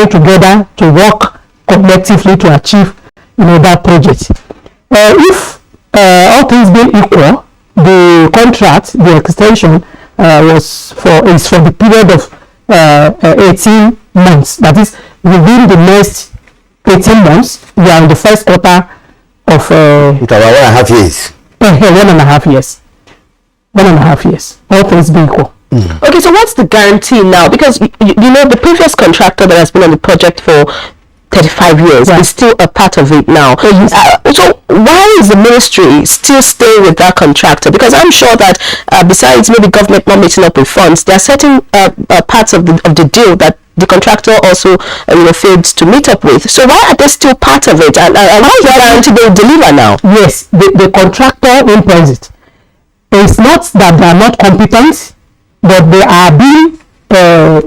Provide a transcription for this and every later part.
coming together to work collectively to achieve, that project. If all things being equal, the contract, the extension is for the period of 18 months. That is, within the next 18 months, we are in the first quarter of 1.5 years. 1.5 years. 1.5 years. All things being equal. Okay, so what's the guarantee now? Because the previous contractor that has been on the project for 35 years is still a part of it now. So why is the ministry still staying with that contractor? Because I'm sure that besides maybe government not meeting up with funds, there are certain parts of the deal that the contractor also failed to meet up with. So why are they still part of it? And how is that guarantee they will deliver now? Yes, the contractor implements it. It's not that they are not competent, but they are being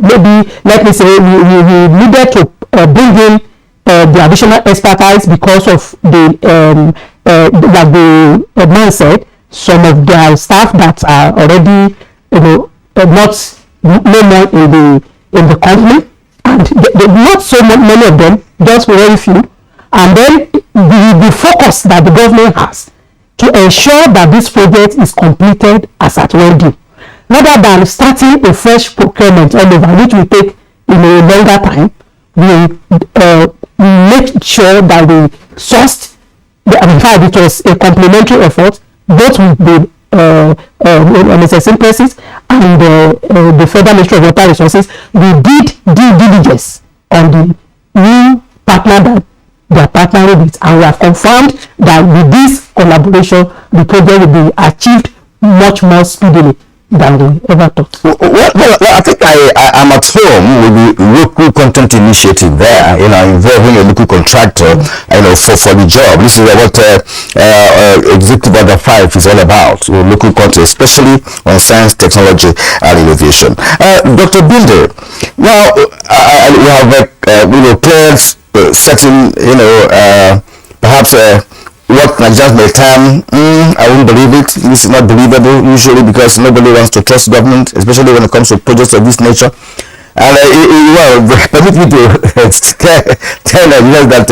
maybe, let me say, we needed to bring in the additional expertise because of the like the man said, some of their staff that are already not no more in the company, and not so many of them, just very few. And then the focus that the government has to ensure that this project is completed as at when due, rather than starting a fresh procurement all over, which will take a longer time. We make sure that we sourced. In fact, it was a complementary effort, both with the MSS places and the Federal Ministry of Water Resources. We did due diligence on the new partner that they are partnering with, and we have confirmed that with this collaboration, the project will be achieved much more speedily than we ever thought. Well, I think I'm at home with the local content initiative there, involving a local contractor, for the job. This is what Executive Order 5 is all about, local content, especially on science, technology, and innovation. Dr. Binder, now we have cleared certain, perhaps what Nigerians may term, I won't believe it. This is not believable usually, because nobody wants to trust government, especially when it comes to projects of this nature. And permit me to tell Nigerians that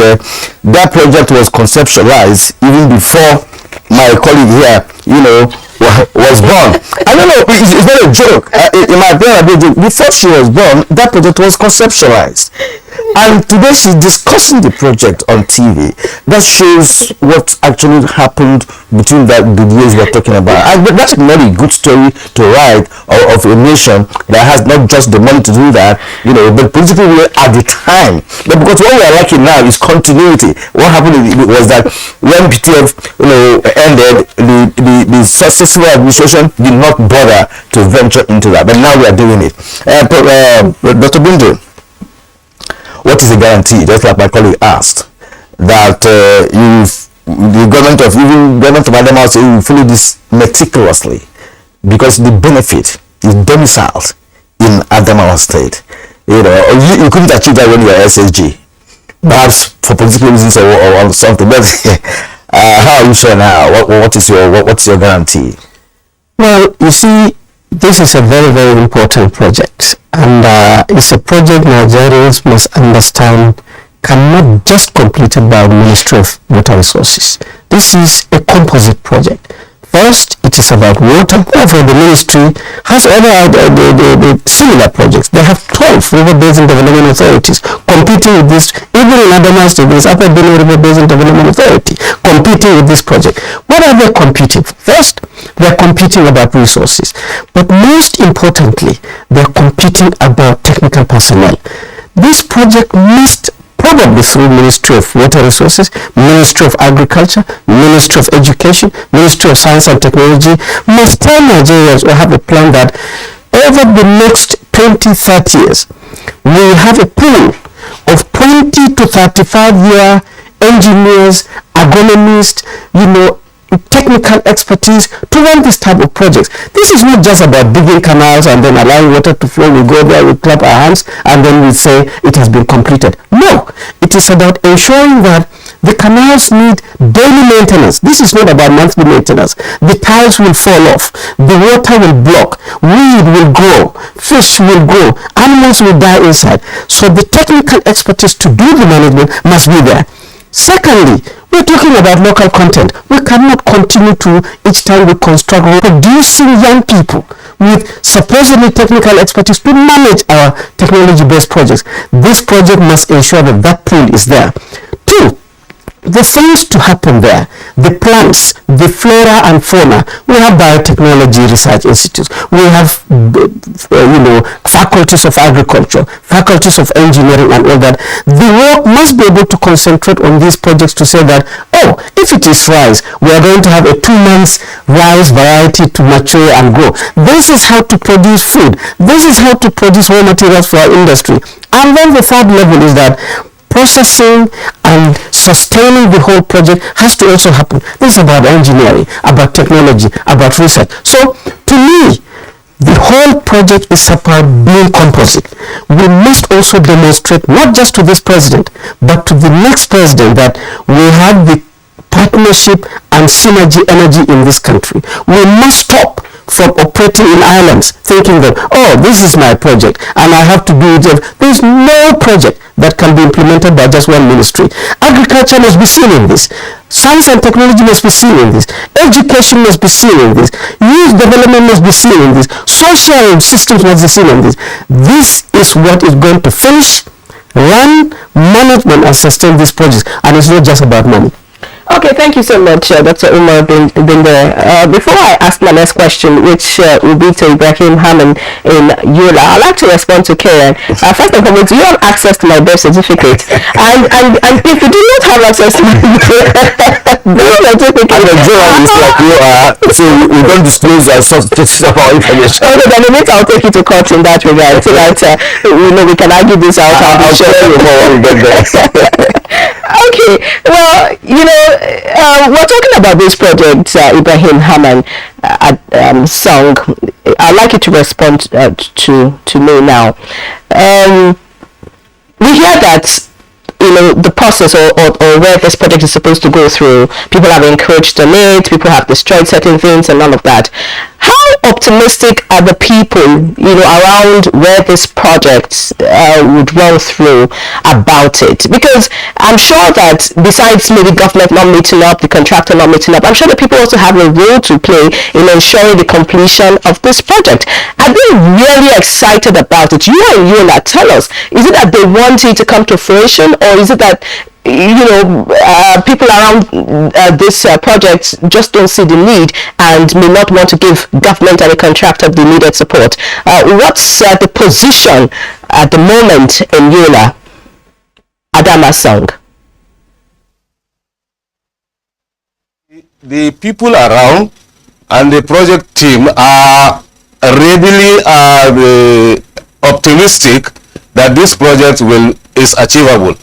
that project was conceptualized even before my colleague here, was born. I don't know, it's not a joke. In my opinion, before she was born, that project was conceptualized. And today she's discussing the project on TV. That shows what actually happened between the years we're talking about. And that's not a good story to write of a nation that has not just the money to do that, but politically will at the time. But because what we are lacking now is continuity. What happened was that when PTF ended, the successful administration did not bother to venture into that. But now we are doing it. Dr. Bundu, what is the guarantee, just like my colleague asked, that the government of Adamawa say you will follow this meticulously, because the benefit is domiciled in Adamawa State. You couldn't achieve that when you are SSG, perhaps for political reasons or something. But how are you sure now? What's your guarantee? Well, you see, this is a very, very important project, and it's a project Nigerians must understand cannot just completed by the Ministry of Water Resources. This is a composite project. First, it is about water. Therefore, the ministry has other the similar projects. They have 12 river basin development authorities competing with this. Even in Adamawa State, there is Upper Benue River Basin Development Authority competing with this project. What are they competing for? First, they are competing about resources, but most importantly, they are competing about technical personnel. This project must, probably through Ministry of Water Resources, Ministry of Agriculture, Ministry of Education, Ministry of Science and Technology, must tell Nigerians or have a plan that over the next 20-30 years, we have a pool of 20 to 35-year engineers, agronomists, technical expertise to run this type of projects. This is not just about digging canals and then allowing water to flow. We go there, we clap our hands, and then we say it has been completed. No, it is about ensuring that The canals need daily maintenance. This is not about monthly maintenance. The tiles will fall off. The water will block. Weed will grow. Fish will grow. Animals will die inside. So the technical expertise to do the management must be there. Secondly, we're talking about local content. We cannot continue to, each time we construct, producing young people with supposedly technical expertise to manage our technology-based projects. This project must ensure that that pool is there. Two, the things to happen there, the plants, the flora and fauna. We have biotechnology research institutes. We have, faculties of agriculture, faculties of engineering and all that. The work must be able to concentrate on these projects to say that, if it is rice, we are going to have a 2 months rice variety to mature and grow. This is how to produce food. This is how to produce raw materials for our industry. And then the third level is that processing and sustaining the whole project has to also happen. This is about engineering, about technology, about research. So to me, the whole project is about being composite. We must also demonstrate, not just to this president, but to the next president, that we have the partnership and synergy energy in this country. We must stop from operating in islands, thinking that, this is my project and I have to do it. There's no project that can be implemented by just one ministry. Agriculture must be seen in this. Science and technology must be seen in this. Education must be seen in this. Youth development must be seen in this. Social systems must be seen in this. This is what is going to finish, run, management and sustain these projects. And it's not just about money. Okay, thank you so much, Dr. Umar Binder. Before I ask my next question, which will be to Ibrahim Haman in Yola, I'd like to respond to Karen. First and foremost, you have access to my birth certificate, and if you do not have access to my birth certificate, I'm a journalist like you are, so we don't disclose our sources of our information. Okay, then maybe I'll take you to court in that regard, so that we can argue this out. I'll show you more when we get there. Okay, well, we're talking about this project, Ibrahim Haman song. I'd like you to respond to me now. We hear that the process or where this project is supposed to go through, people have encroached on it, people have destroyed certain things and all of that. How optimistic are the people, around where this project would run through about it? Because I'm sure that besides maybe government not meeting up, the contractor not meeting up, I'm sure that people also have a role to play in ensuring the completion of this project. Are they really excited about it? You and Yola, tell us, is it that they want it to come to fruition, or is it that people around this project just don't see the need and may not want to give government and the contractor the needed support? What's the position at the moment in Yola? Adamawa song. The people around and the project team are readily optimistic that this project is achievable.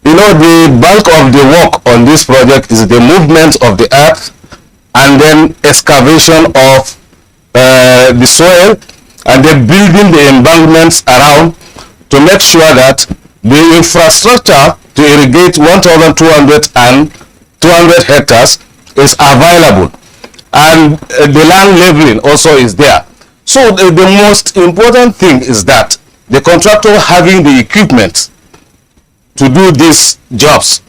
The bulk of the work on this project is the movement of the earth and then excavation of the soil and then building the embankments around to make sure that the infrastructure to irrigate 1,200 hectares is available, and the land leveling also is there. So the most important thing is that the contractor having the equipment to do these jobs,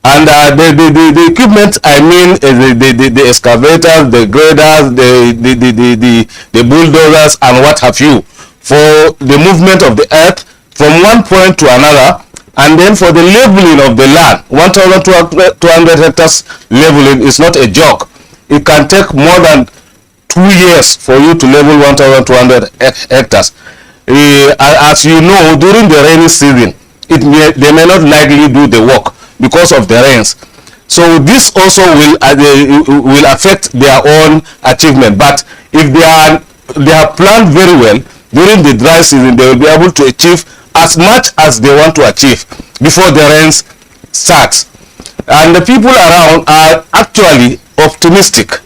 and the equipment, I mean the excavators, the graders, the bulldozers and what have you, for the movement of the earth from one point to another, and then for the leveling of the land. 1,200 hectares leveling is not a joke. It can take more than 2 years for you to level 1,200 hectares. As you know, during the rainy season, they may not likely do the work because of the rains. So this also will affect their own achievement. But if they are planned very well during the dry season, they will be able to achieve as much as they want to achieve before the rains start. And the people around are actually optimistic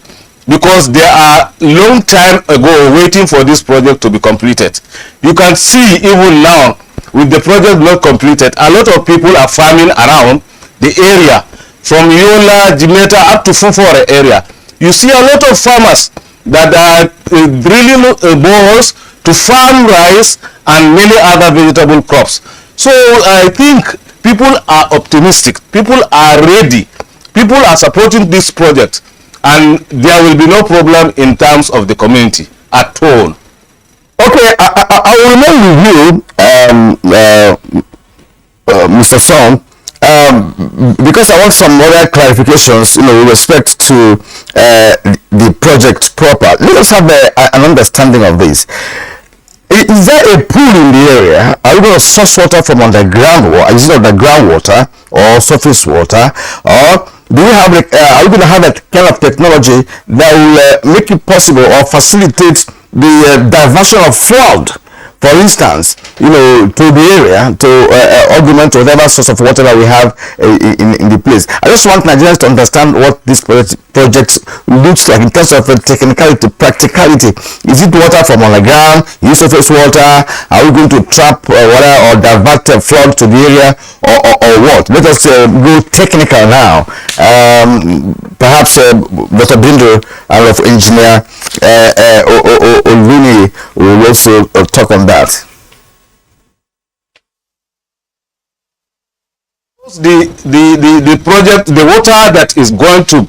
because they are long time ago waiting for this project to be completed. You can see even now, with the project not completed, a lot of people are farming around the area from Yola, Jimeta up to Fufore area, you see a lot of farmers that are drilling boreholes to farm rice and many other vegetable crops. So I think people are optimistic, people are ready, people are supporting this project, and there will be no problem in terms of the community at all. Okay, I will remain with you, Mr. Song, because I want some other clarifications, with respect to the project proper. Let us have an understanding of this. Is there a pool in the area? Are you going to source water from underground water? Is it underground water or surface water? Or do you have are you going to have that kind of technology that will make it possible or facilitate the diversion of flood, for instance, to the area to augment whatever source of water that we have in the place? I just want Nigerians to understand what this project looks like in terms of technicality, practicality. Is it water from underground? Is it surface water? Are we going to trap water or divert flood to the area, or what? Let us go technical now. Perhaps Dr. Bindo, our engineer, Olvini will also talk on that. The project, the water that is going to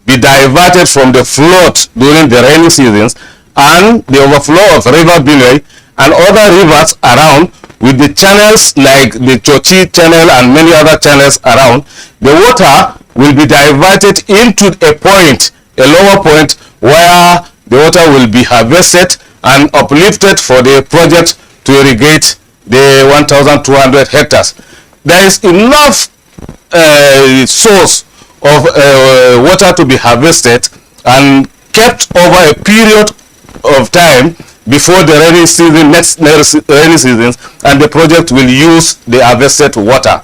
be diverted from the flood during the rainy seasons and the overflow of River Benue and other rivers around, with the channels like the Chochi channel and many other channels around, the water will be diverted into a point, a lower point, where the water will be harvested and uplifted for the project to irrigate the 1,200 hectares. There is enough source of water to be harvested and kept over a period of time before the rainy season, next rainy seasons, and the project will use the harvested water.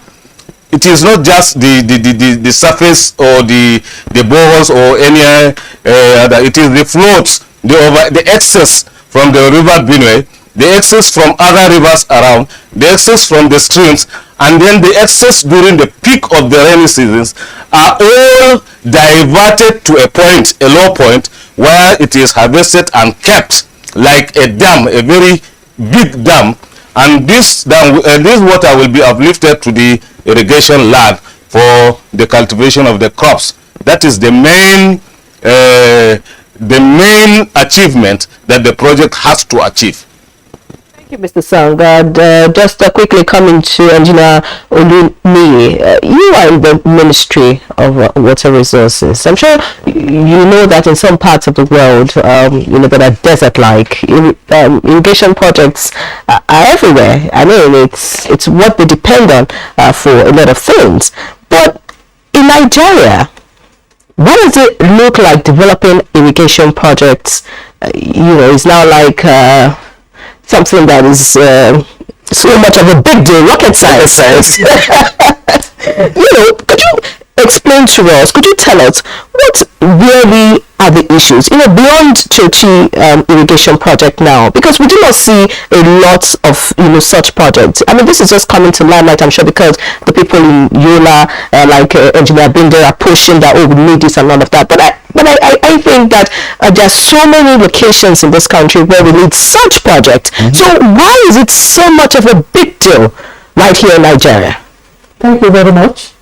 It is not just the surface or the boreholes or any other. It is the floats, the excess from the River Benue, the excess from other rivers around, the excess from the streams, and then the excess during the peak of the rainy seasons are all diverted to a point, a low point, where it is harvested and kept like a dam, a very big dam, and this dam, this water will be uplifted to the irrigation lab for the cultivation of the crops. That is the main achievement that the project has to achieve. Thank you, Mr. Sangad. Just quickly coming to Engineer Olumi, you are in the Ministry of Water Resources. I'm sure you know that in some parts of the world, that are desert-like, irrigation projects are everywhere. I mean, it's what they depend on for a lot of things. But in Nigeria, what does it look like developing irrigation projects? It's now like something that is so much of a big deal, rocket science. Could you explain to us, could you tell us what really are the issues, beyond Chochi irrigation project now? Because we do not see a lot of, such projects. I mean, this is just coming to limelight, I'm sure, because the people in Yola, like Engineer Binder, are pushing that, we need this and all of that. But I think that there are so many locations in this country where we need such projects. Mm-hmm. So why is it so much of a big deal right here in Nigeria? Thank you very much.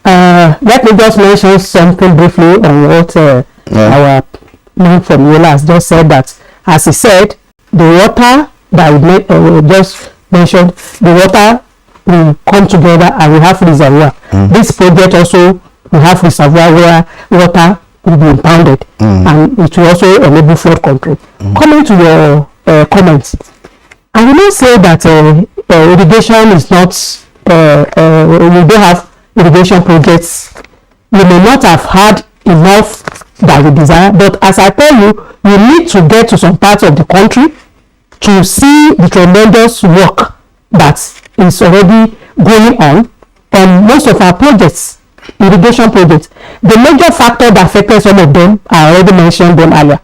Let me just mention something briefly on what our man from Yola has just said, that, as he said, the water that we just mentioned, the water will come together and we have reservoir. Mm. This project also will have reservoir where water will be impounded, and it will also enable flood control. Coming to your comments, I will not say that irrigation is not, we don't have irrigation projects. You may not have had enough that you desire, but as I tell you, you need to get to some parts of the country to see the tremendous work that is already going on. And most of our projects, irrigation projects, the major factor that affected some of them, I already mentioned them earlier.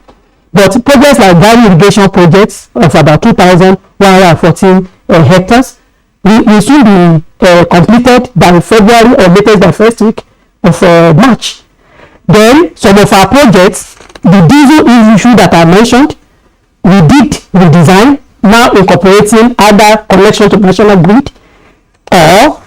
But projects like that irrigation projects of about 2,114 hectares, will soon be completed by February or latest by first week of March. Then some of our projects, the diesel issue that I mentioned, we did redesign, now incorporating either connection to national grid or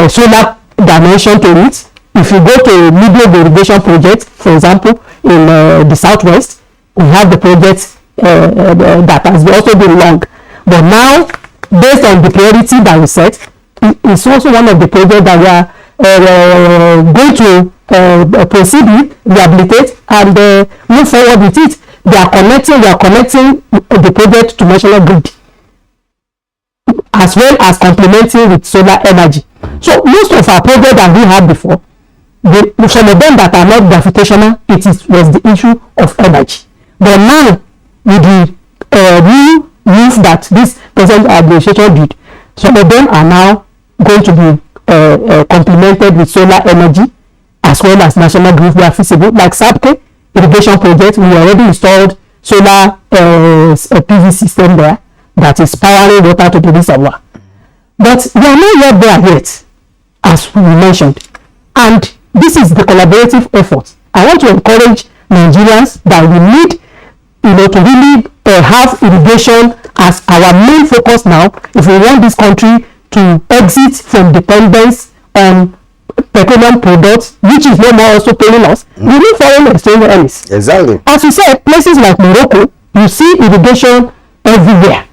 solar dimension to it. If you go to medium irrigation project, for example, in the southwest, we have the project that has also been long. But now, based on the priority that we set, it's also one of the projects that we are going to proceed with, rehabilitate, and move forward with it. We are connecting the project to national grid, as well as complementing with solar energy. So most of our projects that we had before, some of them that are not gravitational, was the issue of energy. But now, with the new move that this present administration did, some of them are now going to be complemented with solar energy as well as national grid where feasible. Like SAPK irrigation project, we already installed solar PV system there that is powering water to the reservoir. But we are not yet there yet, as we mentioned. And this is the collaborative effort. I want to encourage Nigerians that we need, to really have irrigation as our main focus now if we want this country to exit from dependence on petroleum products, which is no more also paying us. We need foreign exchange earnings. Exactly. As we said, places like Morocco, you see irrigation everywhere.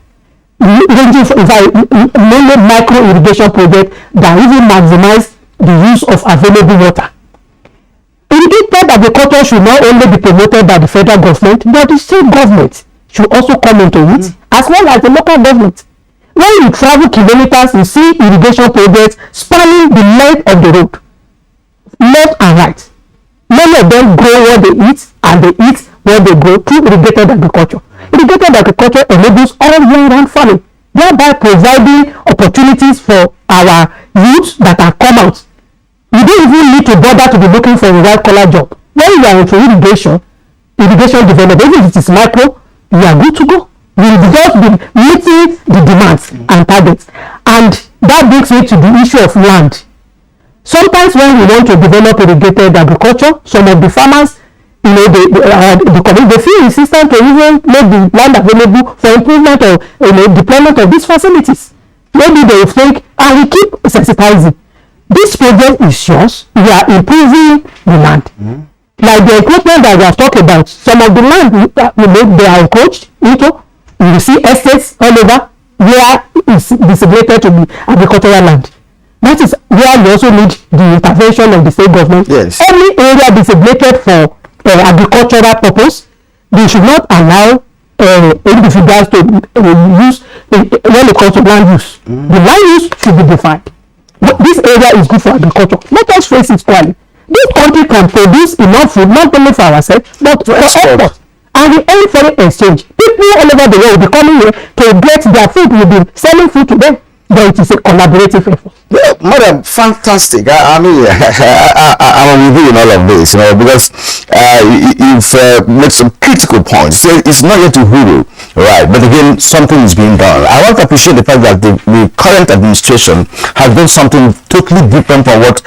Ranging from mainly micro irrigation projects that even maximize the use of available water. Irrigated agriculture should not only be promoted by the federal government, but the state government should also come into it, as well as the local government. When you travel kilometers, you see irrigation projects spanning the length of the road, left and right. Many of them grow what they eat, and they eat what they grow through irrigated agriculture. Irrigated agriculture enables all year-round farming, thereby providing opportunities for our youth that are come out. You don't even need to bother to be looking for a white-collar job. When you are into irrigation development, even if it is micro, you are good to go. You will just be meeting the demands and targets. And that brings me to the issue of land. Sometimes when we want to develop irrigated agriculture, some of the farmers, they feel insistent to even make the land available for improvement or deployment of these facilities. Maybe they think, we keep sensitizing. This project is yours. We are improving the land. Like the equipment that we have talked about, some of the land they are encroached into. You see estates all over where it's designated to be agricultural land. That is where we also need the intervention of the state government. Yes. Any area designated for agricultural purpose, they should not allow individuals to use when it comes to land use. The land use should be defined. This area is good for agriculture. Let us face it squarely. This country can produce enough food not only for ourselves but for export. And we earn foreign exchange. People all over the world will be coming here to get their food. We'll be selling food to them. But it is a collaborative effort. Yeah, madam, fantastic. I'm with you in all of this, because you've made some critical points. So it's not yet a huru, right? But again, something is being done. I want to appreciate the fact that the current administration has done something totally different from what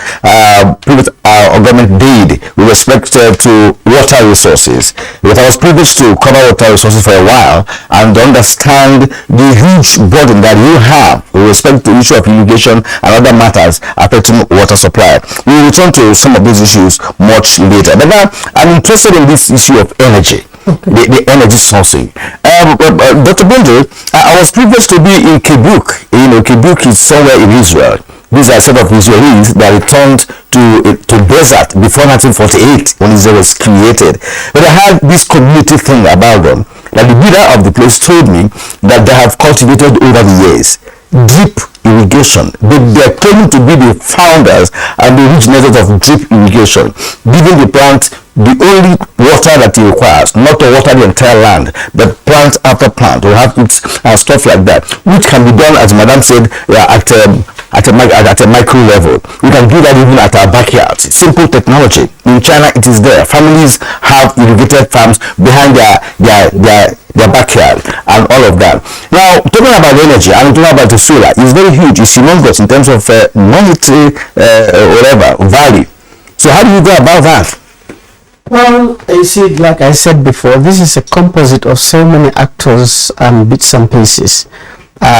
our government did with respect to water resources. Because I was privileged to cover water resources for a while and understand the huge burden that you have with respect to the issue of irrigation and other matters affecting water supply. We will return to some of these issues much later. But now I'm interested in this issue of energy. Okay. The energy sourcing. Dr. Bonjo, I was privileged to be in Kibuk. Kibuk is somewhere in Israel. These are sort of Israelis that returned to desert before 1948 when Israel was created. But I had this community thing about them. That the leader of the place told me that they have cultivated over the years drip irrigation. They are claiming to be the founders and the originators of drip irrigation, giving the plant the only water that it requires, not to water the entire land, but plant after plant, or have it and stuff like that, which can be done, as Madam said, at a micro level. We can do that even at our backyard. simple technology. In China, it is there. Families have irrigated farms behind their backyard and all of that. Now, talking about energy, I'm talking about the solar. It's very huge. It's humongous in terms of monetary value. So how do you go about that? Well, you see, like I said before, this is a composite of so many actors and bits and pieces.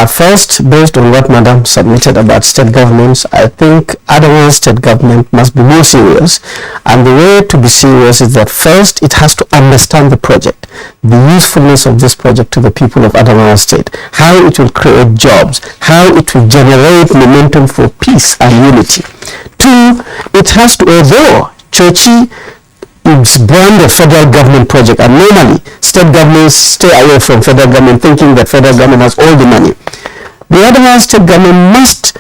First, based on what Madam submitted about state governments, I think Adamawa state government must be more serious. And the way to be serious is that first, it has to understand the project, the usefulness of this project to the people of Adamawa state, how it will create jobs, how it will generate momentum for peace and unity. Two, it has to, although Chochi is brand of federal government project, and normally state governments stay away from federal government thinking that federal government has all the money. The Adamawa state government must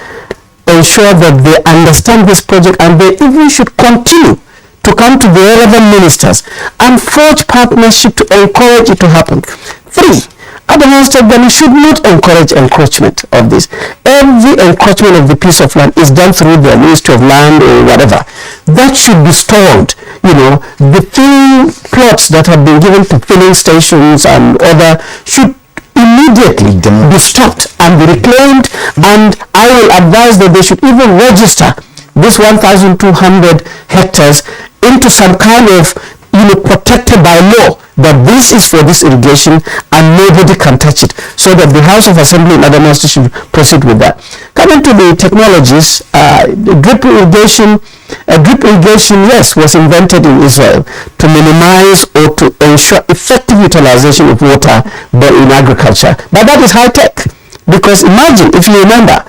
ensure that they understand this project, and they even should continue to come to the relevant ministers and forge partnership to encourage it to happen. Three, Adamawa state government should not encourage encroachment of this. Every encroachment of the piece of land is done through the Ministry of Land or whatever. That should be stalled. You know, the filling plots that have been given to filling stations and other should immediately be stopped and be reclaimed, and I will advise that they should even register this 1,200 hectares into some kind of, protected by law, that this is for this irrigation and nobody can touch it, so that the House of Assembly in Adamawa should proceed with that. Coming to the technologies, drip irrigation, yes, was invented in Israel to minimize or to ensure effective utilization of water but in agriculture. But that is high tech. Because imagine, if you remember,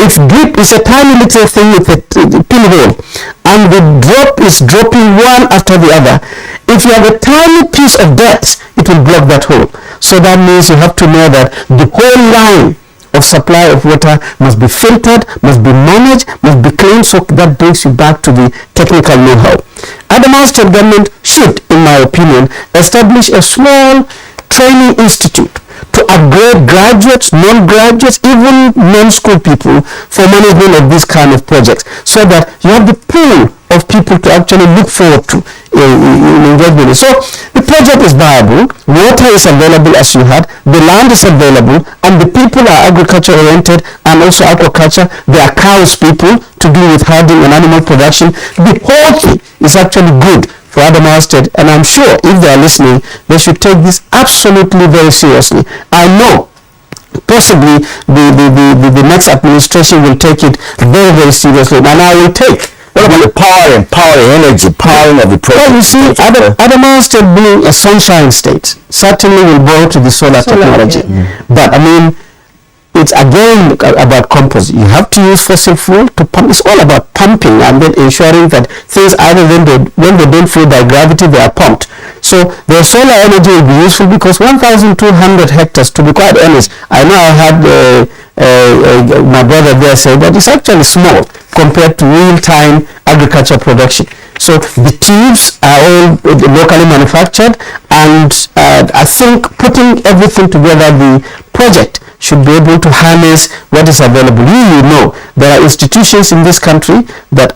if drip is a tiny little thing with a pinhole, and the drop is dropping one after the other, if you have a tiny piece of dirt, it will block that hole. So that means you have to know that the whole line of supply of water must be filtered, must be managed, must be cleaned, so that brings you back to the technical know-how. Adamawa state government should, in my opinion, establish a small training institute to upgrade graduates, non-graduates, even non-school people for management of this kind of projects, so that you have the pool of people to actually look forward to in engagement. So the project is viable, water is available as you had, the land is available, and the people are agriculture oriented and also aquaculture. They are cows people to do with herding and animal production. The whole thing is actually good for Adamawa state, and I'm sure if they are listening, they should take this absolutely very seriously. I know possibly the next administration will take it very, very seriously, and I will take. What about the powering energy, powering of the project? Well, you see, Adamawa state being a sunshine state certainly will go to the solar technology. Yeah. But I mean, it's again about composite. You have to use fossil fuel to pump. It's all about pumping and then ensuring that things, either when they don't flow by gravity, they are pumped. So the solar energy will be useful, because 1,200 hectares, to be quite honest, I know I had my brother there say that it's actually small compared to real-time agriculture production. So the tubes are all locally manufactured, and I think putting everything together, the project should be able to harness what is available. You know, there are institutions in this country that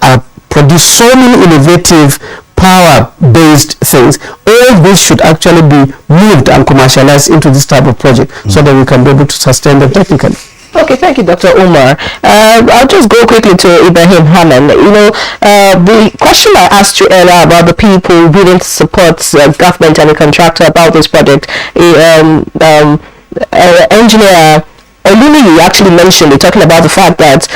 produce so many innovative power-based things. All this should actually be moved and commercialized into this type of project, so that we can be able to sustain them technically. Okay, thank you, Dr. Umar. I'll just go quickly to Ibrahim Hanan. The question I asked you earlier about the people willing to support government and the contractor about this project, engineer Olumi, you actually mentioned it, talking about the fact that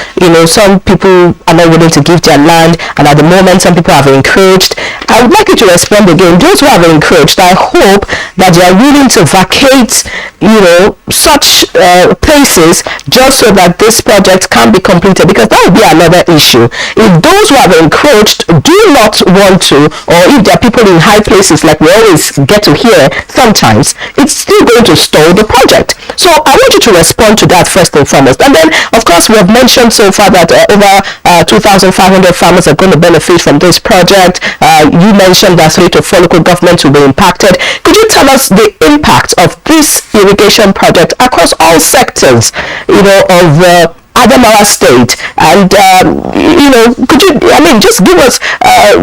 some people are not willing to give their land, and at the moment some people have encroached. I would like you to respond again. Those who have encroached, I hope that they are willing to vacate such places just so that this project can be completed, because that would be another issue. If those who have encroached do not want to, or if there are people in high places, like we always get to hear sometimes, it's still going to stall the project. So I want you to respond to that first and foremost. And then, of course, we have mentioned so far that over 2,500 farmers are going to benefit from this project. You mentioned that 3 to 4 local governments will be impacted. Could you tell us the impact of this irrigation project across all sectors, of Adamawa State, and could you, just give us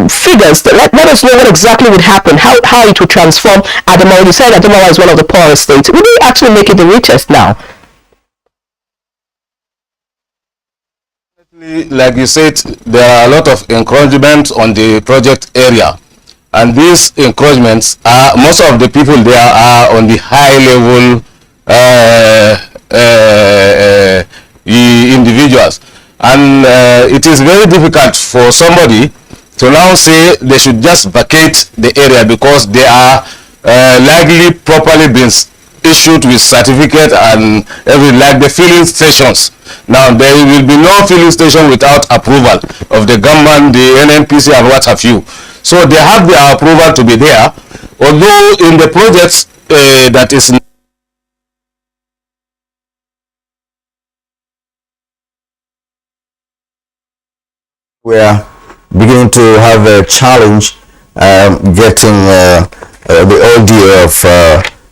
figures, let us know what exactly would happen, how it would transform Adamawa. You said Adamawa is one of the poorest states. Would they actually make it the richest now? Like you said, there are a lot of encroachments on the project area, and these encroachments are, most of the people there are on the high level individuals, and it is very difficult for somebody to now say they should just vacate the area because they are likely properly been issued with certificate and everything, like the filling stations. Now there will be no filling station without approval of the government, the NNPC and what have you. So they have their approval to be there, although in the projects that is we are beginning to have a challenge getting the audio of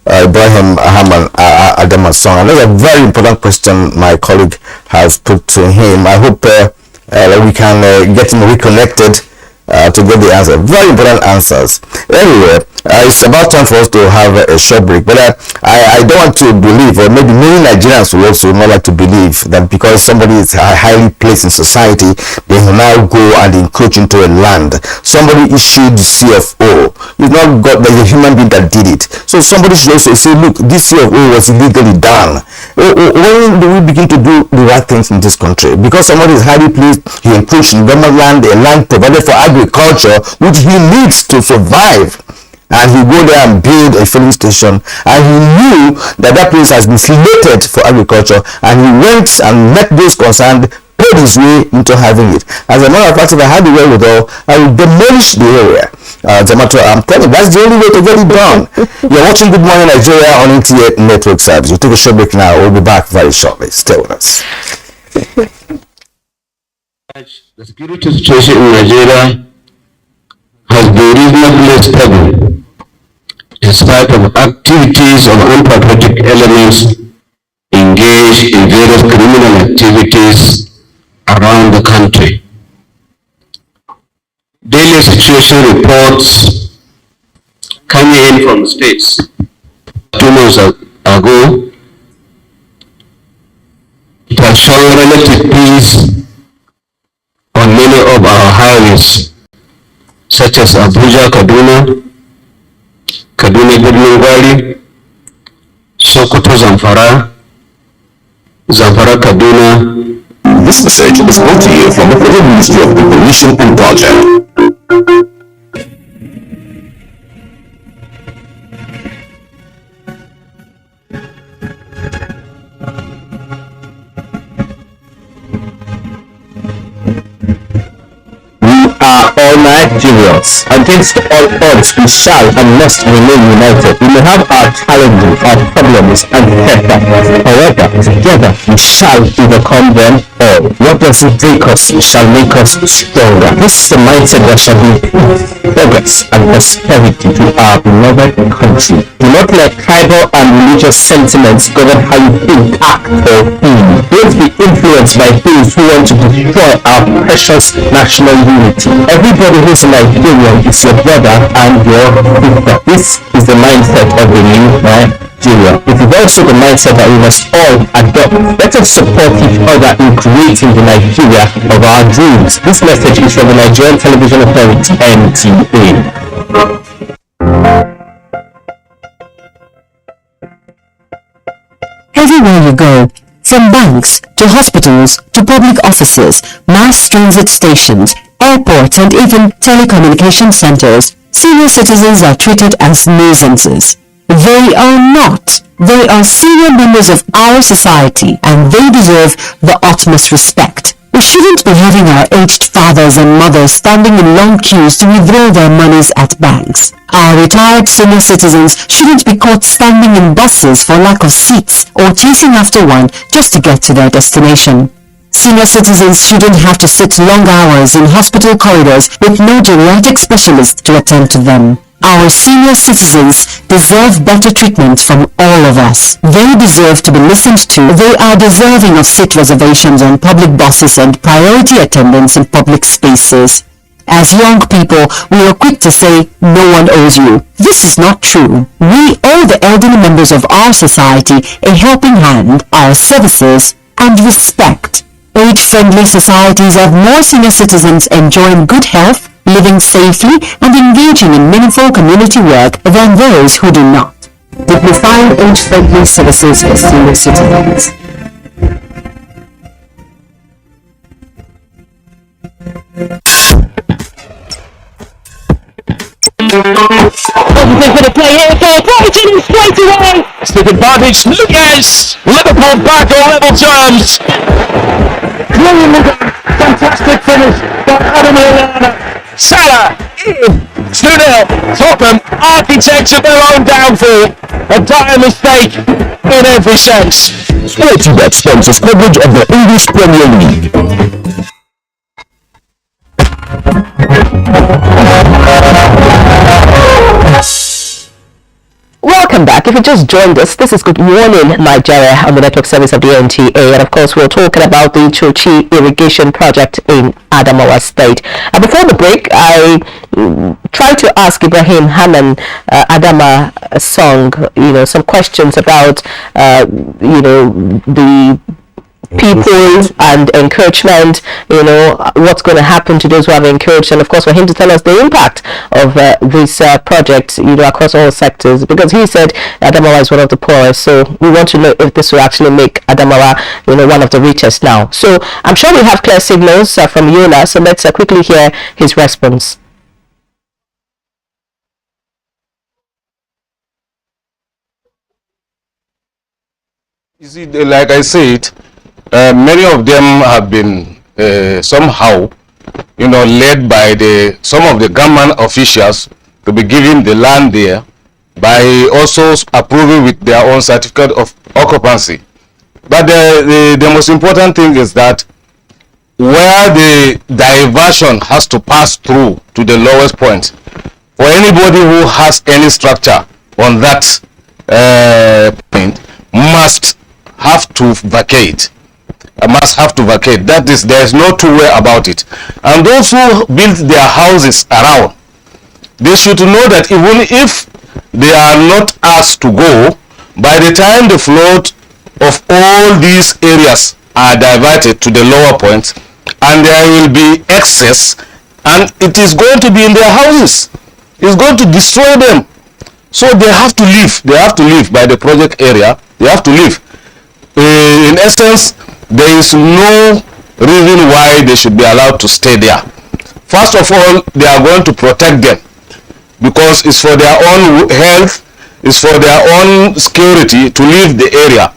Ibrahim Ahmad Adama's song. And that's a very important question my colleague has put to him. I hope we can get him reconnected to get the answer. Very important answers. Anyway, it's about time for us to have a short break. But I don't want to believe, or maybe many Nigerians will also not like to believe, that because somebody is highly placed in society, they will now go and encroach into a land. Somebody issued CFO. It's not God, but a human being that did it. So somebody should also say, look, this CFO was illegally done. When do we begin to do the right things in this country? Because somebody is highly placed, he encroached in government land, a land provided for agriculture, which he needs to survive. And he go there and build a filling station, and he knew that that place has been slated for agriculture, and he went and met those concerned, paid his way into having it. As a matter of fact, if I had the wherewithal, I would demolish the area. I'm telling you, that's the only way to get it done. You're watching Good Morning Nigeria on NTA Network Service. We'll take a short break now. We'll be back very shortly. Stay with us. The security situation in Nigeria has been reasonably stable in spite of activities of unpatriotic elements engaged in various criminal activities around the country. Daily situation reports coming in from states. 2 months ago, it has shown relative peace on many of our highways, such as Abuja, Kaduna Birnin Gwari, Sokoto, Zamfara, Kaduna. This message is brought to you from the Federal Ministry of Information and Culture. All Nigerians, against all odds, we shall and must remain united. We may have our challenges, our problems, and setbacks. However, together we shall overcome them all. What does it take us shall make us stronger. This is a mindset that shall bring progress and prosperity to our beloved country. Do not let tribal and religious sentiments govern how you think, act, or feel. Don't be influenced by those who want to destroy our precious national unity. Everybody who's a Nigerian is your brother and your sister. This is the mindset of the new Nigeria. It is also the mindset that we must all adopt. Let us support each other in creating the Nigeria of our dreams. This message is from the Nigerian Television Authority, NTA. Everywhere you go, from banks to hospitals to public offices, mass transit stations, airports, and even telecommunication centers, senior citizens are treated as nuisances. They are not. They are senior members of our society, and they deserve the utmost respect. We shouldn't be having our aged fathers and mothers standing in long queues to withdraw their monies at banks. Our retired senior citizens shouldn't be caught standing in buses for lack of seats or chasing after one just to get to their destination. Senior citizens shouldn't have to sit long hours in hospital corridors with no geriatric specialist to attend to them. Our senior citizens deserve better treatment from all of us. They deserve to be listened to. They are deserving of seat reservations on public buses and priority attendance in public spaces. As young people, we are quick to say, no one owes you. This is not true. We owe the elderly members of our society a helping hand, our services, and respect. Age-friendly societies have more senior citizens enjoying good health, living safely, and engaging in meaningful community work than those who do not. Dignifying age-friendly services for senior citizens. Positive for the play here for Brighton straight away. Stick advantage, Lucas! Liverpool back on level terms. Fantastic finish by Adamawa. Salah in 2-0. Tottenham architects of their own downfall. A dire mistake in every sense. Sportybet sponsors coverage of the English Premier League. Welcome back. If you just joined us, this is Good Morning Nigeria on the network service of the NTA, and of course we're talking about the Chochi irrigation project in Adamawa State. And before the break, I tried to ask Ibrahim Hanan Adama Song, some questions about, the people and encouragement, what's going to happen to those who have encouraged, and of course for him to tell us the impact of this project, across all sectors, because he said Adamawa is one of the poorest, so we want to know if this will actually make Adamawa, one of the richest now. So I'm sure we have clear signals from Yola, so let's quickly hear his response. You see, like I said, many of them have been somehow, led by some of the government officials to be given the land there by also approving with their own certificate of occupancy. But the most important thing is that where the diversion has to pass through to the lowest point, for anybody who has any structure on that point must have to vacate. That is, there is no two way about it. And those who build their houses around, they should know that even if they are not asked to go, by the time the flood of all these areas are diverted to the lower points, and there will be excess, and it is going to be in their houses. It's going to destroy them. So they have to leave. They have to leave by the project area. They have to leave. In essence, there is no reason why they should be allowed to stay there. First of all, they are going to protect them because it's for their own health, it's for their own security to leave the area.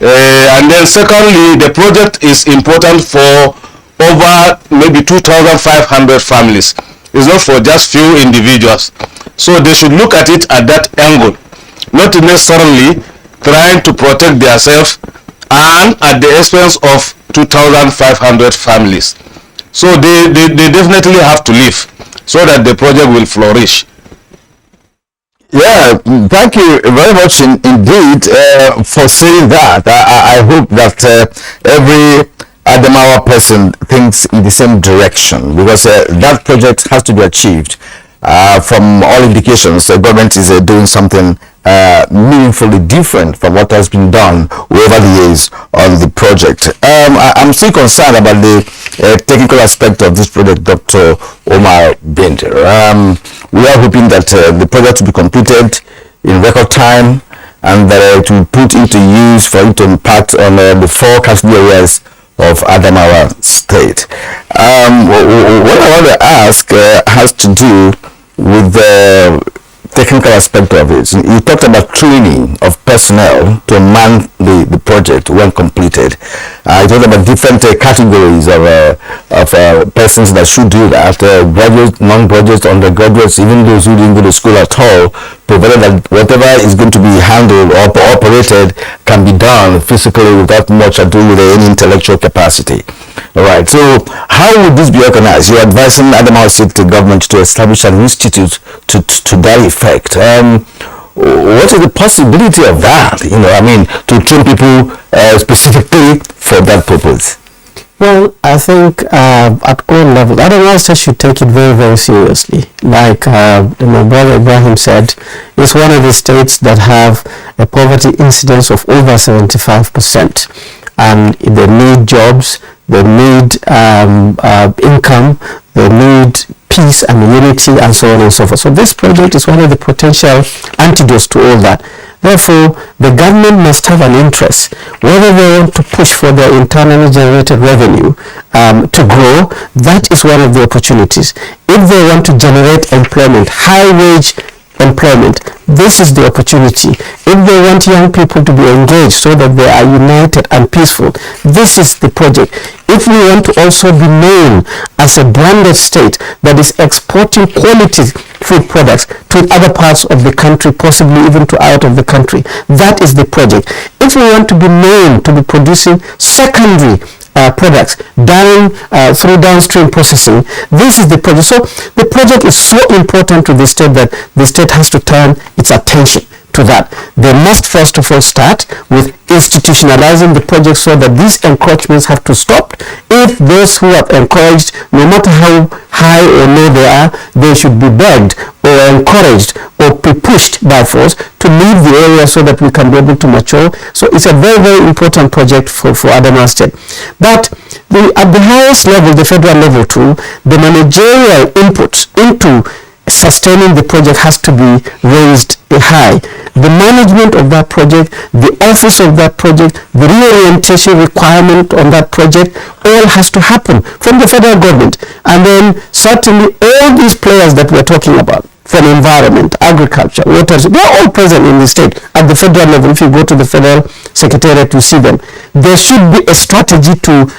And then secondly, the project is important for over maybe 2,500 families. It's not for just few individuals. So they should look at it at that angle, not necessarily trying to protect themselves and at the expense of 2,500 families. So they definitely have to leave so that the project will flourish. Yeah, thank you very much indeed for saying that. I hope that every Adamawa person thinks in the same direction, because that project has to be achieved. From all indications, the government is doing something meaningfully different from what has been done over the years on the project. I'm still concerned about the technical aspect of this project, Dr. Omar Bender. We are hoping that the project will be completed in record time and that it will put into use for it to impact on the 4 category areas of Adamawa State. What I want to ask has to do with the technical aspect of it. You talked about training of personnel to man the project when completed. You talked about different categories of persons that should do that, graduates, non-graduates, undergraduates, even those who didn't go to school at all, provided that whatever is going to be handled or operated can be done physically without much ado with any intellectual capacity. All right, so how would this be organized? You're advising Adamawa State government to establish an institute to that effect. What is the possibility of that? I mean, to train people specifically for that purpose? Well, I think at all levels, Adamawa State should take it very, very seriously. Like my brother Ibrahim said, it's one of the states that have a poverty incidence of over 75%. And they need jobs, they need income, they need peace and unity, and so on and so forth. So this project is one of the potential antidotes to all that. Therefore, the government must have an interest, whether they want to push for their internally generated revenue to grow. That is one of the opportunities. If they want to generate employment, high wage employment, this is the opportunity. If they want young people to be engaged so that they are united and peaceful, this is the project. If we want to also be known as a branded state that is exporting quality food products to other parts of the country, possibly even to out of the country, that is the project. If we want to be known to be producing secondary products through downstream processing, this is the project. So the project is so important to the state that the state has to turn its attention to that. They must first of all start with institutionalizing the project so that these encroachments have to stop. If those who have encouraged, no matter how high or low they are, they should be begged or encouraged or be pushed by force to leave the area so that we can be able to mature. So it's a very, very important project for Adamawa State. But at the highest level, the federal level too, the managerial input into sustaining the project has to be raised high. The management of that project, the office of that project, the reorientation requirement on that project, all has to happen from the federal government. And then certainly all these players that we're talking about, from environment, agriculture, water, they're all present in the state at the federal level. If you go to the federal secretariat, you see them. There should be a strategy to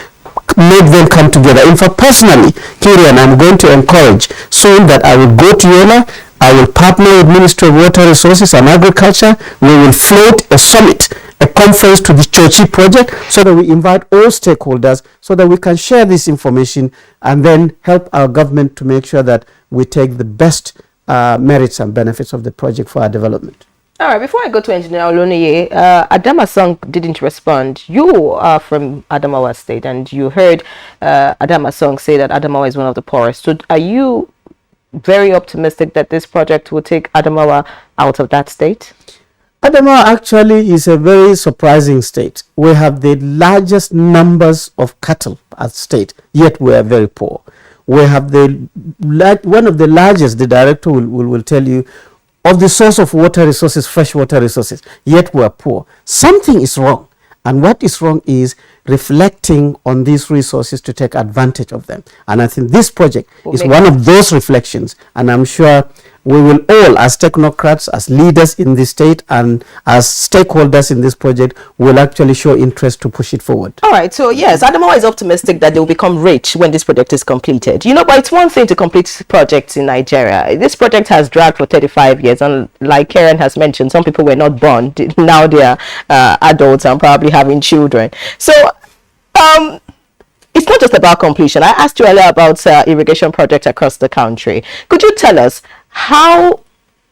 make them come together. In fact, personally, Kirian, I'm going to encourage soon that I will go to Yola, I will partner with Ministry of Water Resources and Agriculture. We will float a summit, a conference to the Chochi project, so that we invite all stakeholders so that we can share this information and then help our government to make sure that we take the best merits and benefits of the project for our development. All right, before I go to Engineer Oloniye, Adama Song didn't respond. You are from Adamawa State, and you heard Adama Song say that Adamawa is one of the poorest. So are you very optimistic that this project will take Adamawa out of that state? Adamawa actually is a very surprising state. We have the largest numbers of cattle at state, yet we are very poor. We have one of the largest, the director will tell you, of the source of water resources, fresh water resources, yet we are poor. Something is wrong. And what is wrong is reflecting on these resources to take advantage of them. And I think this project is one of those reflections. And I'm sure we will all, as technocrats, as leaders in the state, and as stakeholders in this project, will actually show interest to push it forward. All right. So yes, Adamawa is optimistic that they will become rich when this project is completed. But it's one thing to complete projects in Nigeria. This project has dragged for 35 years. And like Karen has mentioned, some people were not born. Now they are adults and probably having children. So it's not just about completion. I asked you earlier about irrigation projects across the country. Could you tell us, how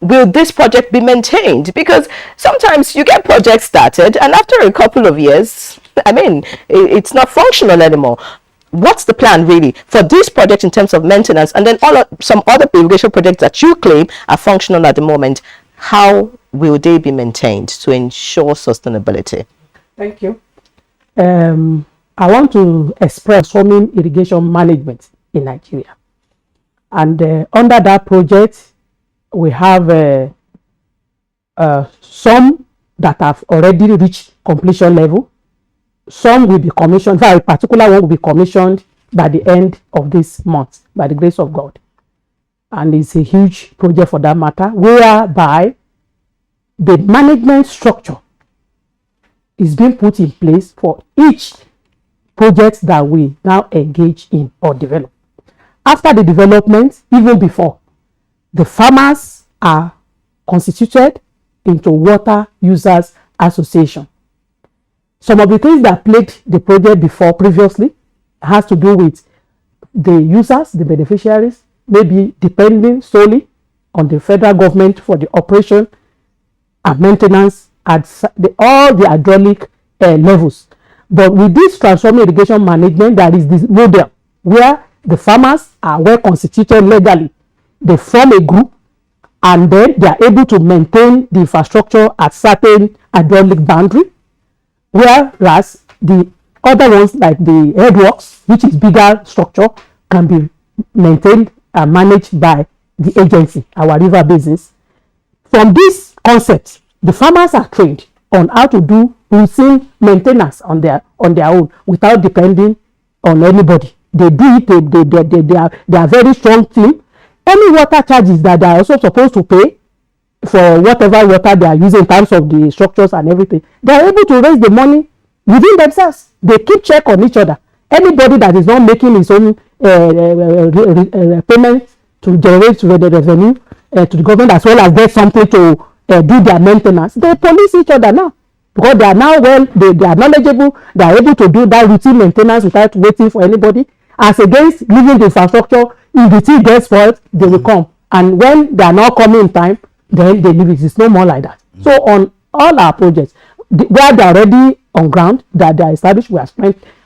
will this project be maintained? Because sometimes you get projects started and after a couple of years, it's not functional anymore. What's the plan really for this project in terms of maintenance, and then some other irrigation projects that you claim are functional at the moment? How will they be maintained to ensure sustainability? Thank you. I want to express farming irrigation management in Nigeria. And under that project, we have some that have already reached completion level. Some will be commissioned. A particular one will be commissioned by the end of this month, by the grace of God. And it's a huge project for that matter, whereby the management structure is being put in place for each project that we now engage in or develop. After the development, even before, the farmers are constituted into Water Users Association. Some of the things that plagued the project previously has to do with the users, the beneficiaries, maybe depending solely on the federal government for the operation and maintenance at all the hydraulic levels. But with this transformer irrigation management, there is this model where the farmers are well constituted legally. They form a group and then they are able to maintain the infrastructure at certain hydraulic boundary, whereas the other ones like the headworks, which is bigger structure, can be maintained and managed by the agency, our river basins. From this concept, the farmers are trained on how to do routine maintenance on their own without depending on anybody. They do it. They are very strong team. Any water charges that they are also supposed to pay for whatever water they are using in terms of the structures and everything, they are able to raise the money within themselves. They keep check on each other. Anybody that is not making his own payments to generate the revenue to the government, as well as get something to do their maintenance, they police each other now, because they are now they are knowledgeable. They are able to do that routine maintenance without waiting for anybody, as against leaving the infrastructure. If the thing gets spoiled, they will come, and when they are not coming in time, then they leave it. It's no more like that. So on all our projects, where they are already on ground, that they are established, we are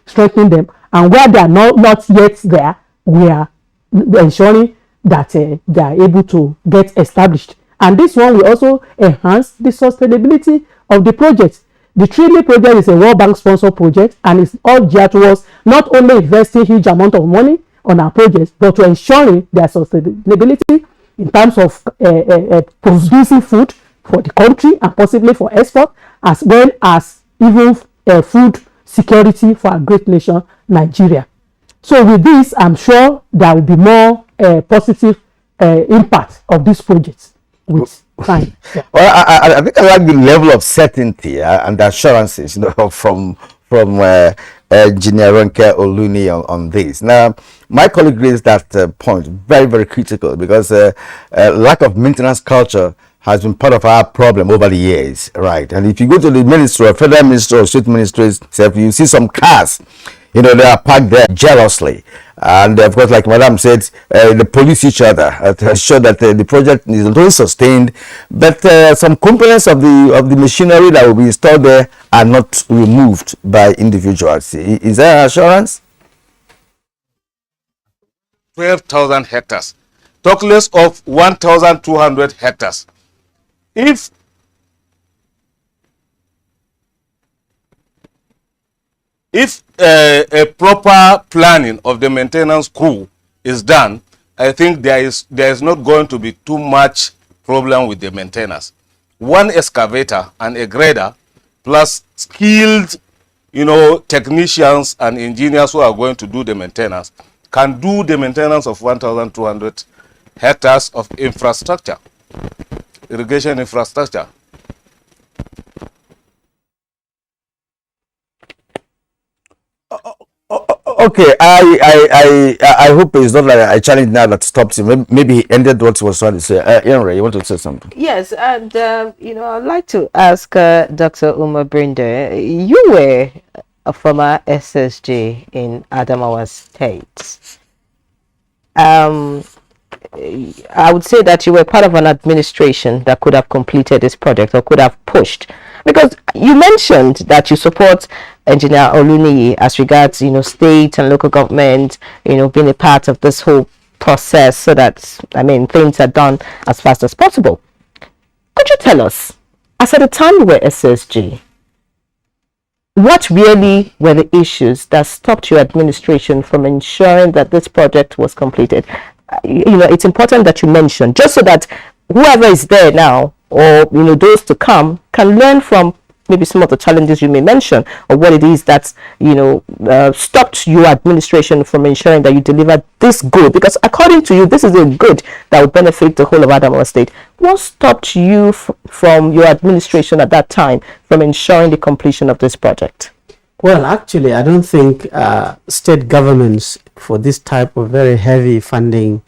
strengthening them, and where they are not yet there, we are ensuring that they are able to get established. And this one will also enhance the sustainability of the project. The Trilly project is a World Bank sponsored project, and it's all geared towards not only investing huge amount of money on our projects, but to ensuring their sustainability in terms of producing food for the country and possibly for export, as well as even food security for our great nation, Nigeria. So with this, I'm sure there will be more positive impact of this project with time. Yeah. Well, I think I like the level of certainty and assurances, from Engineer Ronke Oluni on this. Now, my colleague raised that point, very, very critical, because lack of maintenance culture has been part of our problem over the years, right? And if you go to the ministry, or federal ministry, or state ministries, you see some cars, they are parked there jealously. And of course, like Madam said, they police each other to ensure that the project is not only sustained, but some components of the machinery that will be installed there are not removed by individuals. Is there an assurance? 12,000 hectares. Talk less of 1,200 hectares. If a proper planning of the maintenance crew is done, I think there is not going to be too much problem with the maintenance. One excavator and a grader, plus skilled, technicians and engineers who are going to do the maintenance, can do the maintenance of 1,200 hectares of infrastructure, irrigation infrastructure. Okay, I hope it's not like a challenge now that stops him. Maybe he ended what he was trying to say. Henry, you want to say something? Yes, and I'd like to ask Dr. Uma Brinde. You were a former SSG in Adamawa State. I would say that you were part of an administration that could have completed this project or could have pushed, because you mentioned that you support Engineer Oluni as regards state and local government being a part of this whole process, so that things are done as fast as possible. Could you tell us, as at the time you were SSG, what really were the issues that stopped your administration from ensuring that this project was completed? It's important that you mention, just so that whoever is there now, or those to come, can learn from maybe some of the challenges you may mention, or what it is that stopped your administration from ensuring that you deliver this good, because according to you, this is a good that will benefit the whole of Adamawa State. What stopped you from your administration at that time from ensuring the completion of this project? Well, actually, I don't think state governments for this type of very heavy funding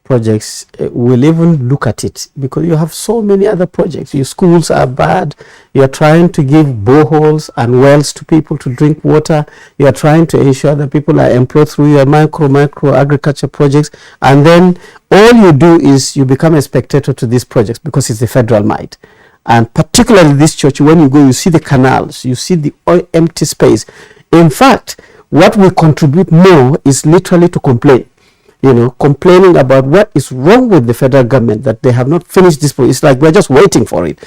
projects will even look at it, because you have so many other projects. Your schools are bad. You're trying to give boreholes and wells to people to drink water. You're trying to ensure that people are employed through your micro agriculture projects. And then all you do is you become a spectator to these projects because it's the federal might. And particularly this church, when you go, you see the canals, you see the empty space. In fact, what we contribute more is literally to complain. Complaining about what is wrong with the federal government, that they have not finished this project. It's like we're just waiting for it.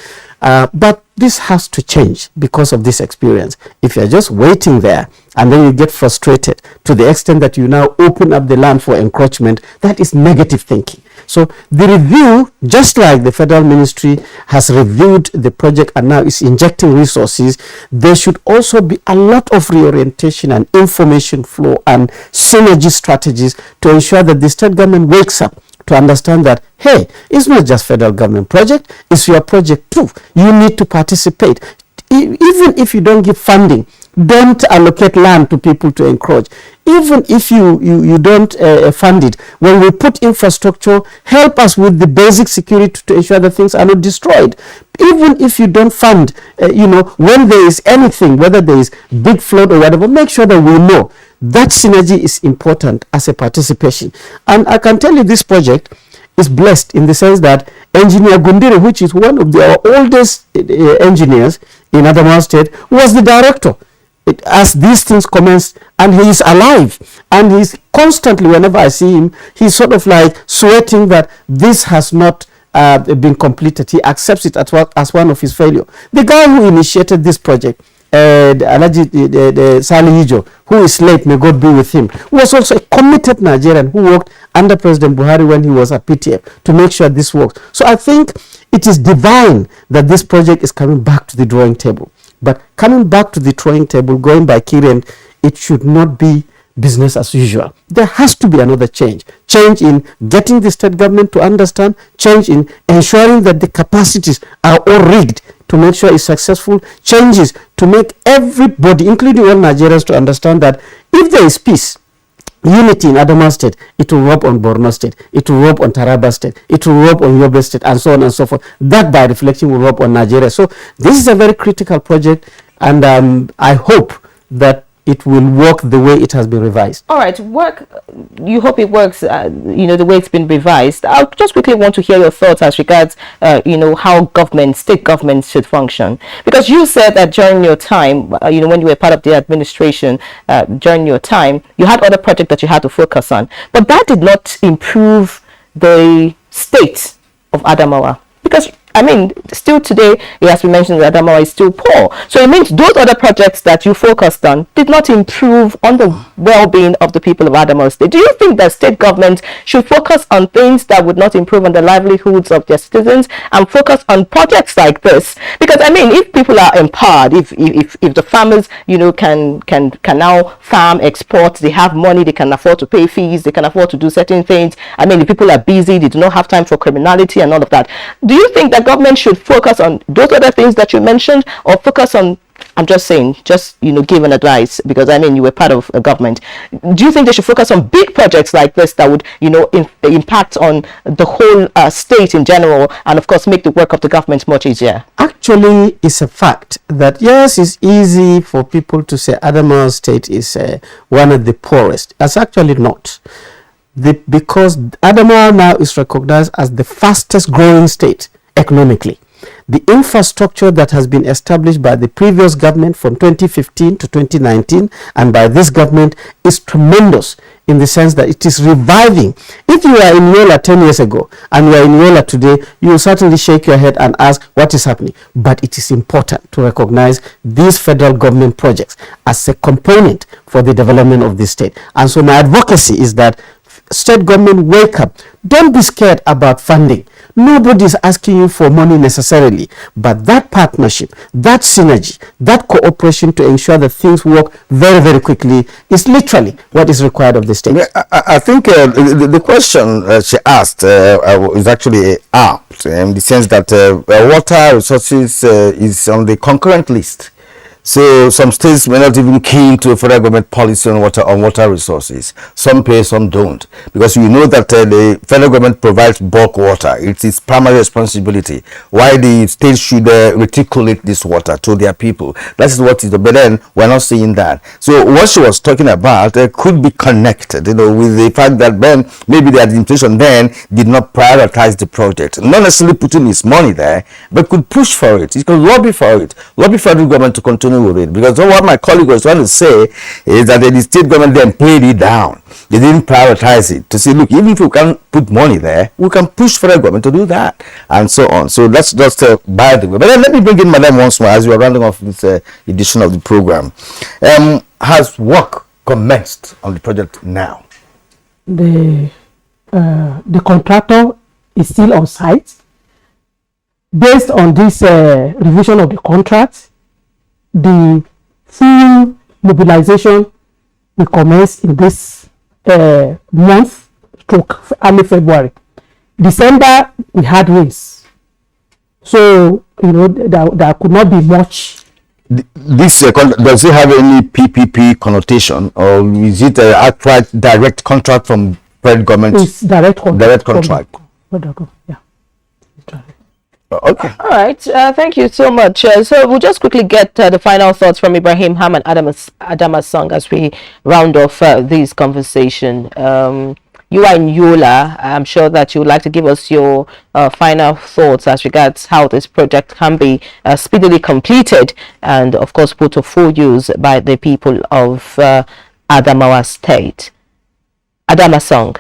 But this has to change because of this experience. If you're just waiting there and then you get frustrated to the extent that you now open up the land for encroachment, that is negative thinking. So the review, just like the federal ministry has reviewed the project and now is injecting resources, there should also be a lot of reorientation and information flow and synergy strategies to ensure that the state government wakes up to understand that, hey, it's not just federal government project, it's your project too. You need to participate. Even if you don't give funding, don't allocate land to people to encroach. Even if you don't fund it, when we put infrastructure, help us with the basic security to ensure that things are not destroyed. Even if you don't fund, when there is anything, whether there is big flood or whatever, make sure that we know that synergy is important as a participation. And I can tell you this project is blessed in the sense that Engineer Gundiri, which is one of our oldest engineers in Adamawa State, was the director as these things commenced, and he is alive, and he's constantly, whenever I see him, he's sort of like sweating that this has not been completed. He accepts it as one of his failure. The guy who initiated this project, the Salihijo, who is late, may God be with him, was also a committed Nigerian who worked under President Buhari when he was at PTF to make sure this works. So I think it is divine that this project is coming back to the drawing table. But coming back to the drawing table, going by Kiren, it should not be business as usual. There has to be another change. Change in getting the state government to understand, change in ensuring that the capacities are all rigged to make sure it's successful, changes to make everybody, including all Nigerians, to understand that if there is peace, unity in Adamawa State, it will rub on Borno State, it will rub on Taraba State, it will rub on Yobe State, and so on and so forth. That by reflection will rub on Nigeria. So this is a very critical project, and I hope that it will work the way it has been revised. All right, you hope it works, the way it's been revised. I just quickly want to hear your thoughts as regards, how state governments should function. Because you said that during your time, when you were part of the administration, during your time, you had other projects that you had to focus on. But that did not improve the state of Adamawa. Because still today, it has been mentioned that Adamawa is still poor. So it means those other projects that you focused on did not improve on the well-being of the people of Adamawa State. Do you think that state government should focus on things that would not improve on the livelihoods of their citizens and focus on projects like this? Because if people are empowered, if the farmers can now farm, export, they have money, they can afford to pay fees, they can afford to do certain things. If people are busy, they do not have time for criminality and all of that. Do you think that government should focus on those other things that you mentioned, or focus on, I'm just saying, give an advice, because you were part of a government. Do you think they should focus on big projects like this that would impact on the whole state in general, and of course make the work of the government much easier? Actually, it's a fact that yes, it's easy for people to say Adamawa State is one of the poorest. That's actually not. Because Adamawa now is recognized as the fastest growing state economically. The infrastructure that has been established by the previous government from 2015 to 2019 and by this government is tremendous, in the sense that it is reviving. If you were in Yola 10 years ago and you are in Yola today, you will certainly shake your head and ask what is happening. But it is important to recognize these federal government projects as a component for the development of the state. And so my advocacy is that state government, wake up. Don't be scared about funding. Nobody is asking you for money necessarily, but that partnership, that synergy, that cooperation to ensure that things work very, very quickly is literally what is required of the state. I think the question she asked is actually apt, in the sense that water resources is on the concurrent list. So some states may not even keen to a federal government policy on water resources. Some pay, some don't, because we know that the federal government provides bulk water. It's its primary responsibility. Why the states should reticulate this water to their people? That is what is. But then we're not seeing that. So what she was talking about could be connected, with the fact that then maybe the administration then did not prioritize the project, not necessarily putting its money there, but could push for it. It could lobby for it, lobby for the government to continue with it. Because what my colleague was trying to say is that the state government then played it down. They didn't prioritize it to say, look, even if we can't put money there, we can push federal government to do that, and so on. So that's just by the way. But then let me bring in Madam once more as we are rounding off this edition of the program. Has work commenced on the project now? The contractor is still on site. Based on this revision of the contract, the full mobilization will commence in this month, early February. December, we had rains. So, there could not be much. This does it have any PPP connotation, or is it an outright direct contract from federal government? It's direct contract. Yeah. Okay. All right. Thank you so much. So we'll just quickly get the final thoughts from Ibrahim Ham and Adama's song as we round off this conversation. You are in Yola. I'm sure that you would like to give us your final thoughts as regards how this project can be speedily completed and, of course, put to full use by the people of Adamawa State. Adama's song.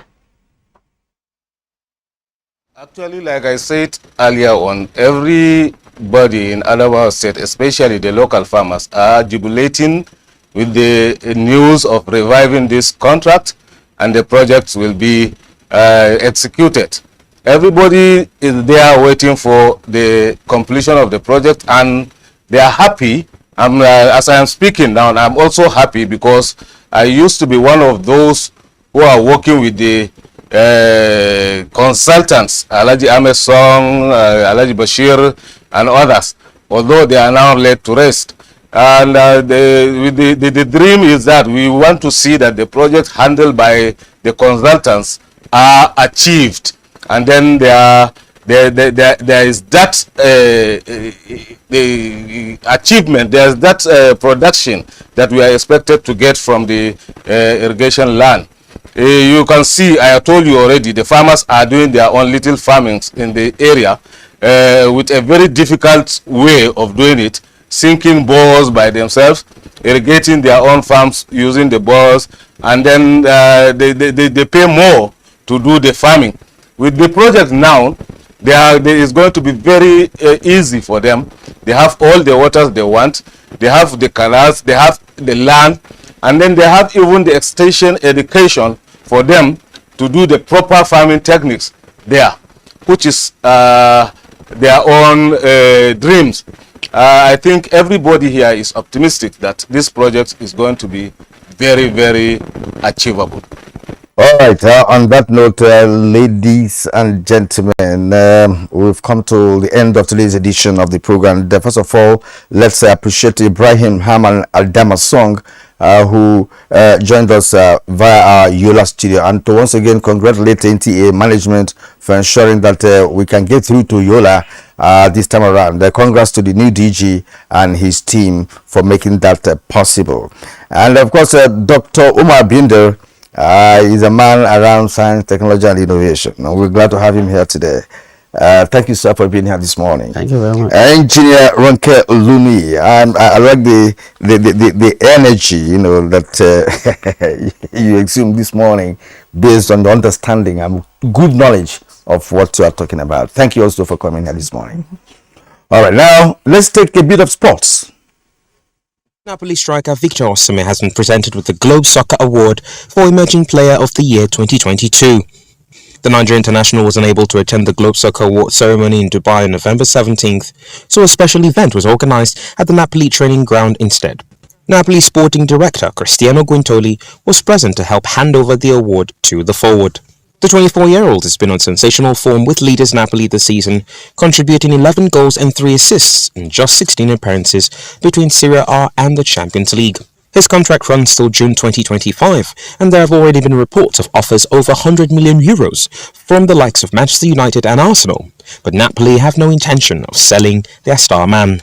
Actually, like I said earlier on, everybody in Adamawa State, especially the local farmers, are jubilating with the news of reviving this contract, and the projects will be executed. Everybody is there waiting for the completion of the project, and they are happy. As I am speaking now, I'm also happy because I used to be one of those who are working with the consultants, Alaji Ahmed Song, Alaji Bashir, and others, although they are now laid to rest. And the dream is that we want to see that the projects handled by the consultants are achieved, and then there is that the achievement, there's that production that we are expected to get from the irrigation land. You can see, I have told you already, the farmers are doing their own little farmings in the area with a very difficult way of doing it, sinking bores by themselves, irrigating their own farms using the bores, and then they pay more to do the farming. With the project now, it is going to be very easy for them. They have all the waters they want, they have the canals, they have the land, and then they have even the extension education for them to do the proper farming techniques there, which is their own dreams. I think everybody here is optimistic that this project is going to be very, very achievable. All right, on that note, ladies and gentlemen, we've come to the end of today's edition of the program. First of all, let's appreciate Ibrahim Ham and Adama's song, who joined us via our Yola studio, and to once again congratulate NTA management for ensuring that we can get through to Yola this time around. Congrats to the new DG and his team for making that possible. And of course, Dr. Umar Binder is a man around science, technology, and innovation. And we're glad to have him here today. Thank you, sir, for being here this morning. Thank you very much. Engineer Ronke Lumi, and I like the energy, that you exhumed this morning, based on the understanding and good knowledge of what you are talking about. Thank you also for coming here this morning. All right, now let's take a bit of sports. Napoli striker Victor Osimhen has been presented with the Globe Soccer Award for Emerging Player of the Year 2022. The Nigerian international was unable to attend the Globe Soccer Award ceremony in Dubai on November 17th, so a special event was organized at the Napoli training ground instead. Napoli sporting director Cristiano Guintoli was present to help hand over the award to the forward. The 24-year-old has been on sensational form with leaders Napoli this season, contributing 11 goals and 3 assists in just 16 appearances between Serie A and the Champions League. His contract runs till June 2025, and there have already been reports of offers over €100 million from the likes of Manchester United and Arsenal, but Napoli have no intention of selling their star man.